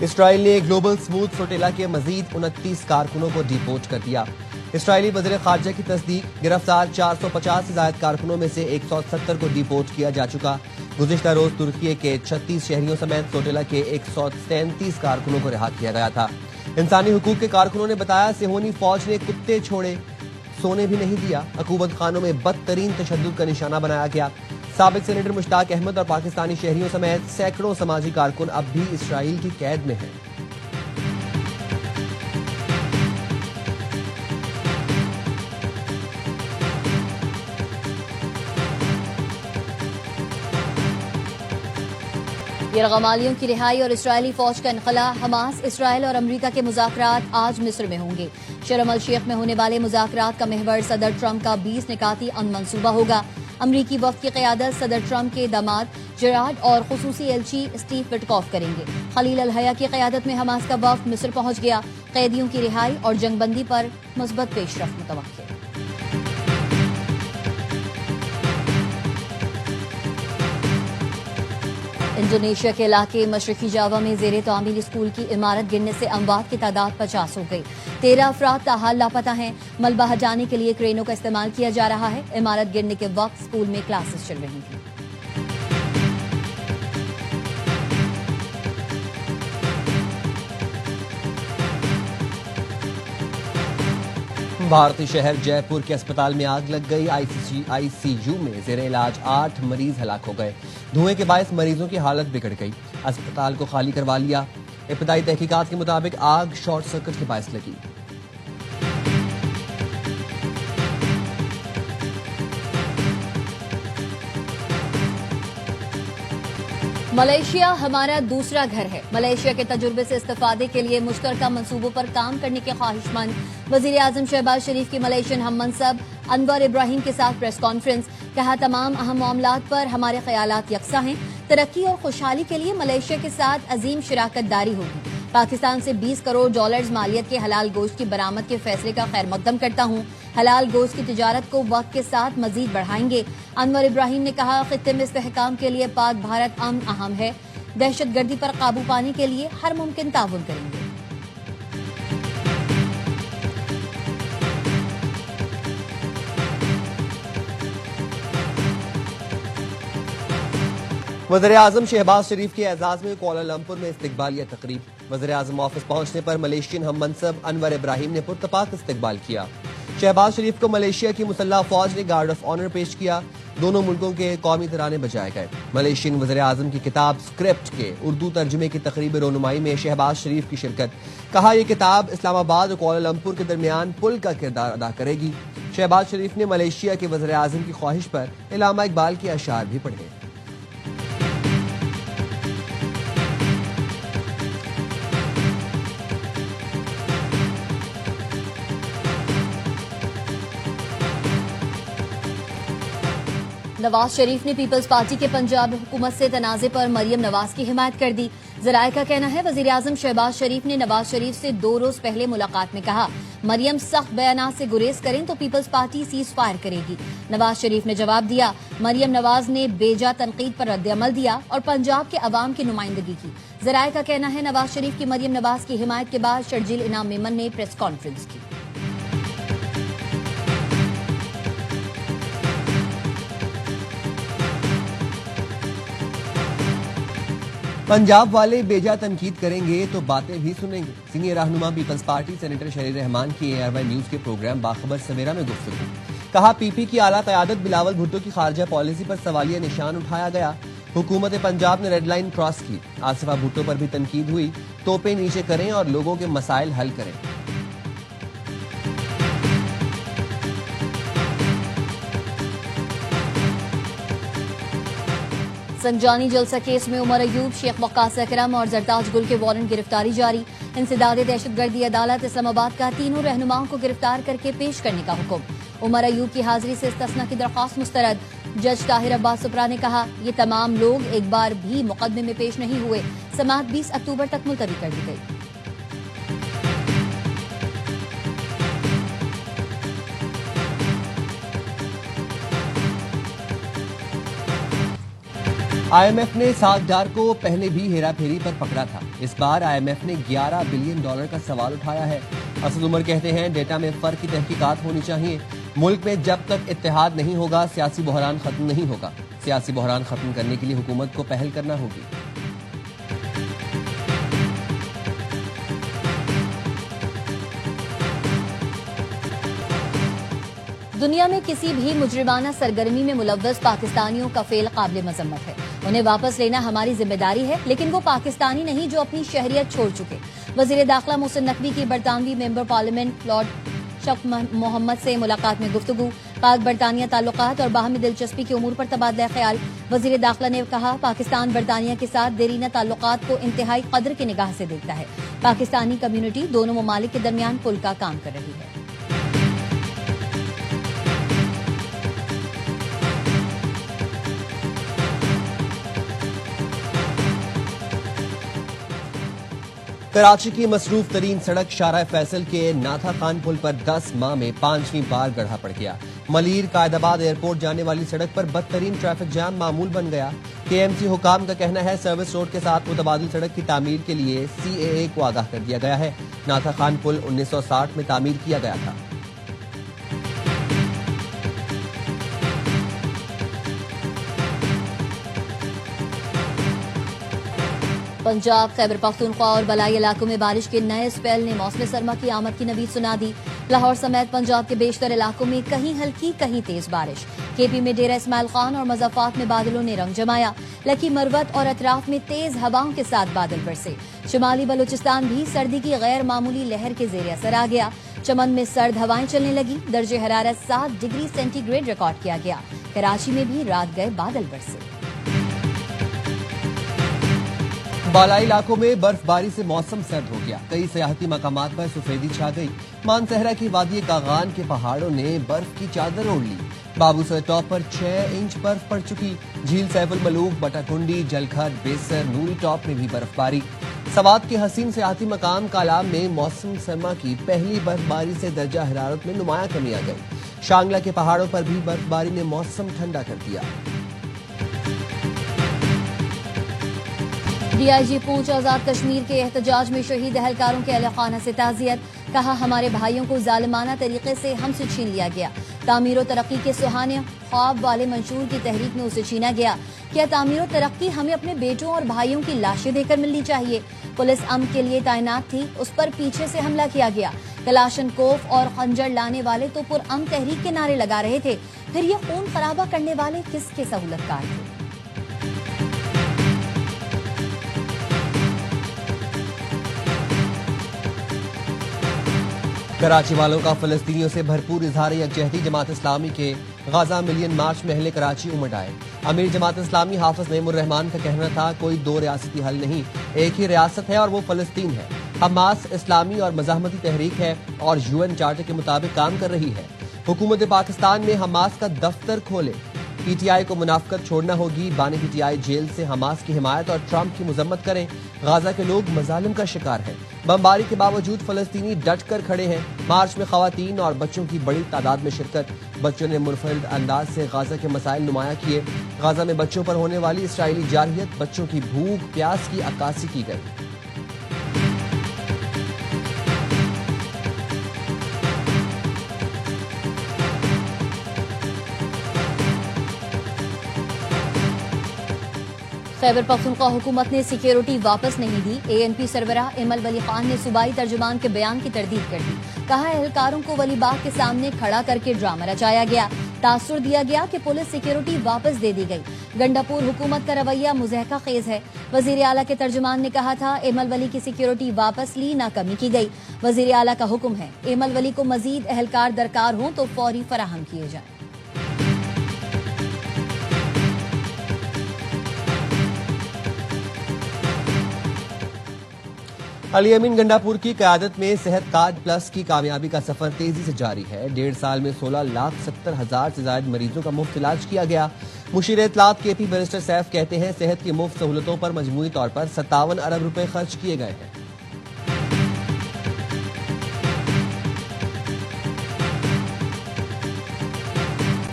اسرائیل نے global smooth flotilla کے مزید 29 کارکنوں کو ڈیپورٹ کر دیا۔ اسرائیلی وزیر خارجہ کی تصدیق، گرفتار 450 سے زائد کارکنوں میں سے 170 کو ڈیپورٹ کیا جا چکا۔ گزشتہ روز ترکی کے 36 شہریوں سمیت فلوٹیلا کے 133 کارکنوں کو رہا کیا گیا تھا۔ انسانی حقوق کے کارکنوں نے بتایا، صہیونی فوج نے کتے چھوڑے، سونے بھی نہیں دیا۔ عقوبت خانوں میں بدترین تشدد کا نشانہ بنایا گیا۔ سابق سینیٹر مشتاق احمد اور پاکستانی شہریوں سمیت سینکڑوں سماجی کارکن اب بھی اسرائیل کی قید میں ہیں۔ یرغمالیوں کی رہائی اور اسرائیلی فوج کا انخلا۔ حماس، اسرائیل اور امریکہ کے مذاکرات آج مصر میں ہوں گے۔ شرم الشیخ میں ہونے والے مذاکرات کا محور صدر ٹرمپ کا 20 نکاتی منصوبہ ہوگا۔ امریکی وفد کی قیادت صدر ٹرمپ کے داماد جیرارڈ اور خصوصی ایلچی اسٹیو وٹکوف کریں گے۔ خلیل الحیہ کی قیادت میں حماس کا وفد مصر پہنچ گیا۔ قیدیوں کی رہائی اور جنگ بندی پر مثبت پیش رفت متوقع۔ انڈونیشیا کے علاقے مشرقی جاوا میں زیر تعمیر اسکول کی عمارت گرنے سے اموات کی تعداد 50 ہو گئی۔ 13 افراد تاحال لاپتہ ہیں۔ ملبہ ہٹانے کے لیے کرینوں کا استعمال کیا جا رہا ہے۔ عمارت گرنے کے وقت اسکول میں کلاسز چل رہی تھیں۔ بھارتی شہر جے پور کے اسپتال میں آگ لگ گئی۔ آئی سی یو میں زیر علاج 8 مریض ہلاک ہو گئے۔ دھوئیں کے باعث مریضوں کی حالت بگڑ گئی۔ اسپتال کو خالی کروا لیا۔ ابتدائی تحقیقات کے مطابق آگ شارٹ سرکٹ کے باعث لگی۔ ملائیشیا ہمارا دوسرا گھر ہے۔ ملائیشیا کے تجربے سے استفادے کے لیے مشترکہ منصوبوں پر کام کرنے کے خواہش مند وزیر اعظم شہباز شریف کی ملائیشین ہم منصب انور ابراہیم کے ساتھ پریس کانفرنس۔ کہا، تمام اہم معاملات پر ہمارے خیالات یکساں ہیں۔ ترقی اور خوشحالی کے لیے ملائیشیا کے ساتھ عظیم شراکت داری ہوگی۔ پاکستان سے $20 کروڑ مالیت کے حلال گوشت کی برآمد کے فیصلے کا خیر مقدم کرتا ہوں۔ حلال گوشت کی تجارت کو وقت کے ساتھ مزید بڑھائیں گے۔ انور ابراہیم نے کہا، خطے میں استحکام کے لیے پاک بھارت امن اہم ہے۔ دہشت گردی پر قابو پانے کے لیے ہر ممکن تعاون کریں گے۔ وزیر اعظم شہباز شریف کے اعزاز میں کوالالمپور میں استقبالیہ تقریب۔ وزیر اعظم آفس پہنچنے پر ملائیشین ہم منصب انور ابراہیم نے پرتپاک استقبال کیا۔ شہباز شریف کو ملائیشیا کی مسلح فوج نے گارڈ آف آنر پیش کیا۔ دونوں ملکوں کے قومی ترانے بجائے گئے۔ ملائیشین وزیر اعظم کی کتاب اسکرپٹ کے اردو ترجمے کی تقریب رونمائی میں شہباز شریف کی شرکت۔ کہا، یہ کتاب اسلام آباد اور کوالالمپور کے درمیان پل کا کردار ادا کرے گی۔ شہباز شریف نے ملائیشیا کے وزیر اعظم کی خواہش پر علامہ اقبال کے اشعار بھی پڑھے۔ نواز شریف نے پیپلز پارٹی کے پنجاب حکومت سے تنازع پر مریم نواز کی حمایت کر دی۔ ذرائع کا کہنا ہے، وزیر اعظم شہباز شریف نے نواز شریف سے 2 روز پہلے ملاقات میں کہا، مریم سخت بیانات سے گریز کریں تو پیپلز پارٹی سیز فائر کرے گی۔ نواز شریف نے جواب دیا۔ مریم نواز نے بیجا تنقید پر رد عمل دیا اور پنجاب کے عوام کی نمائندگی کی۔ ذرائع کا کہنا ہے، نواز شریف کی مریم نواز کی حمایت کے بعد شرجیل انعام میمن نے پریس کانفرنس کی۔ پنجاب والے بیجا تنقید کریں گے تو باتیں بھی سنیں گے۔ سینئر رہنما پیپلز پارٹی سینیٹر شہری رحمان کی ARY نیوز کے پروگرام باخبر سویرا میں گفتگو۔ کہا، پی پی کی اعلیٰ قیادت بلاول بھٹو کی خارجہ پالیسی پر سوالیہ نشان اٹھایا گیا۔ حکومت پنجاب نے ریڈ لائن کراس کی۔ آصفہ بھٹو پر بھی تنقید ہوئی۔ توپیں نیچے کریں اور لوگوں کے مسائل حل کریں۔ سنجانی جلسہ کیس میں عمر ایوب، شیخ وقاص اکرم اور زرتاج گل کے وارنٹ گرفتاری جاری۔ انسداد دہشت گردی عدالت اسلام آباد کا تینوں رہنماؤں کو گرفتار کر کے پیش کرنے کا حکم۔ عمر ایوب کی حاضری سے استثناء کی درخواست مسترد۔ جج طاہر عباس سپرا نے کہا، یہ تمام لوگ ایک بار بھی مقدمے میں پیش نہیں ہوئے۔ سماعت 20 اکتوبر تک ملتوی کر دی گئی۔ IMF ने साख डार को पहले भी हेरा फेरी पर पकड़ा था। इस बार IMF ने $11 बिलियन का सवाल उठाया है। असद उमर कहते हैं डेटा में फर्क की तहकीकात होनी चाहिए। मुल्क में जब तक इत्तेहाद नहीं होगा सियासी बहरान खत्म नहीं होगा। सियासी बहरान खत्म करने के लिए हुकूमत को पहल करना होगी। दुनिया में किसी भी मुजरिमाना सरगर्मी में मुलव्वस पाकिस्तानियों का फेल काबिल मजम्मत है। उन्हें वापस लेना हमारी जिम्मेदारी है, लेकिन वो पाकिस्तानी नहीं जो अपनी शहरियत छोड़ चुके। वजीर दाखिला मोहसिन नकवी की बरतानवी मेंबर पार्लियामेंट लॉर्ड शफ मोहम्मद से मुलाकात में गुफ्तगू। पाक बरतानिया ताल्लुकात और बाहमी दिलचस्पी के उमूर पर तबादला ख्याल। वजीर दाखिला ने कहा पाकिस्तान बरतानिया के साथ देरीना ताल्लुकात को इंतहाई कदर की निगाह से देखता है। पाकिस्तानी कम्युनिटी दोनों ममालिक के दरमियान पुल का काम कर रही है। कराची की मसरूफ तरीन सड़क शारा फैसल के नाथा खान पुल पर 10 माह में 5वीं बार गड्ढा पड़ गया। मलीर कायदाबाद एयरपोर्ट जाने वाली सड़क पर बदतरीन ट्रैफिक जाम मामूल बन गया। KMC हुकाम का कहना है सर्विस रोड के साथ मुतबादिल सड़क की तामीर के लिए CAA को आगाह कर दिया गया है। नाथा खान पुल 1960 में तामीर किया गया था। पंजाब, खैबर पख्तूनख्वा और बलाई इलाकों में बारिश के नए स्पेल ने मौसम सरमा की आमद की नवीद सुना दी। लाहौर समेत पंजाब के बेशतर इलाकों में कहीं हल्की कहीं तेज बारिश। KP में डेरा इस्माइल खान और मज़ाफात में बादलों ने रंग जमाया। लकी मरवत और अतराफ में तेज हवाओं के साथ बादल बरसे। शुमाली बलूचिस्तान भी सर्दी की गैर मामूली लहर के जेर असर आ गया। चमन में सर्द हवाएं चलने लगी। दर्जे हरारत 7 डिग्री सेंटीग्रेड रिकॉर्ड किया गया। कराची में भी रात गए बादल बरसे। बालाई इलाकों में बर्फबारी से मौसम सर्द हो गया। कई सियाहती मकामात पर सफेदी छा गई। मानसहरा की वादी कागान के पहाड़ों ने बर्फ की चादर ओढ़ ली। बाबूसर टॉप पर 6 इंच बर्फ पड़ चुकी। झील सैफुल मलूक, बटाकुंडी, जलखर, बेसर, नूरी टॉप में भी बर्फबारी। सवात के हसीन सियाहती मकाम कालाम में मौसम सरमा की पहली बर्फबारी से दर्जा हरारत में नुमाया कमी आ गई। शांगला के पहाड़ों पर भी बर्फबारी ने मौसम ठंडा कर दिया। DIG पूंछ आजाद कश्मीर के एहतजाज में शहीद अहलकारों के अहल खाना से ताज़ियत। कहा हमारे भाइयों को जालिमाना तरीके से हमसे छीन लिया गया। तामीर और तरक्की के सुहाने ख्वाब वाले मंशूर की तहरीक में उसे छीना गया। क्या तामीर और तरक्की हमें अपने बेटों और भाइयों की लाशें देकर मिलनी चाहिए? पुलिस अमन के लिए तैनात थी, उस पर पीछे से हमला किया गया। कलाशन कोफ और खंजर लाने वाले तो पुरअमन तहरीक के नारे लगा रहे थे, फिर ये खून खराबा करने वाले किसके सहूलतकार थे? कराची वालों का फलस्तीनियों से भरपूर इजहार यकजहती। जमात इस्लामी के गाजा मिलियन मार्च में अहले कराची उमड़ आए। अमीर जमात इस्लामी हाफिज नईमुर रहमान का कहना था कोई 2 रियासती हल नहीं, एक ही रियासत है और वो फलस्तीन है। हमास इस्लामी और मज़ाहमती तहरीक है और UN चार्टर के मुताबिक काम कर रही है। हुकूमत पाकिस्तान में हमास का दफ्तर खोले। PTI को मुनाफकत छोड़ना होगी। बानी PTI जेल से हमास की हिमायत और ट्रंप की मजम्मत करें। गाजा के लोग मजालिम का शिकार हैं। बमबारी के बावजूद फलस्तीनी डट कर खड़े हैं। मार्च में खवातीन और बच्चों की बड़ी तादाद में शिरकत। बच्चों ने मुनफरिद अंदाज से गाजा के मसाइल नुमाया किए। गाजा में बच्चों पर होने वाली इसराइली जारहियत, बच्चों की भूख प्यास की अक्कासी की गई। खैबर पख्तूनख्वा हुकूमत ने सिक्योरिटी वापस नहीं दी। ANP सरबराह इमल वली खान ने सूबाई तर्जुमान के बयान की तरदीद कर दी। कहा एहलकारों को वली बाग के सामने खड़ा करके ड्रामा रचाया गया। तासुर दिया गया कि पुलिस सिक्योरिटी वापस दे दी गई। गंडापुर हुकूमत का रवैया मुज़हका खेज है। वजीर आला के तर्जुमान ने कहा था इमल वली की सिक्योरिटी वापस ली, ना कमी की गई। वजीर आला का हुक्म है इमल वली को मजीद एहलकार दरकार हों तो फौरी फराहम किए जाएं। अली अमीन गंडापुर की क़यादत में सेहत कार्ड प्लस की कामयाबी का सफर तेजी से जारी है। 1.5 साल में 16,70,000 से ज्यादा मरीजों का मुफ्त इलाज किया गया। मुशीर इत्तलात KP बैरिस्टर सैफ कहते हैं सेहत की मुफ्त सहूलतों पर मजमूई तौर पर 57 अरब रुपए खर्च किए गए हैं।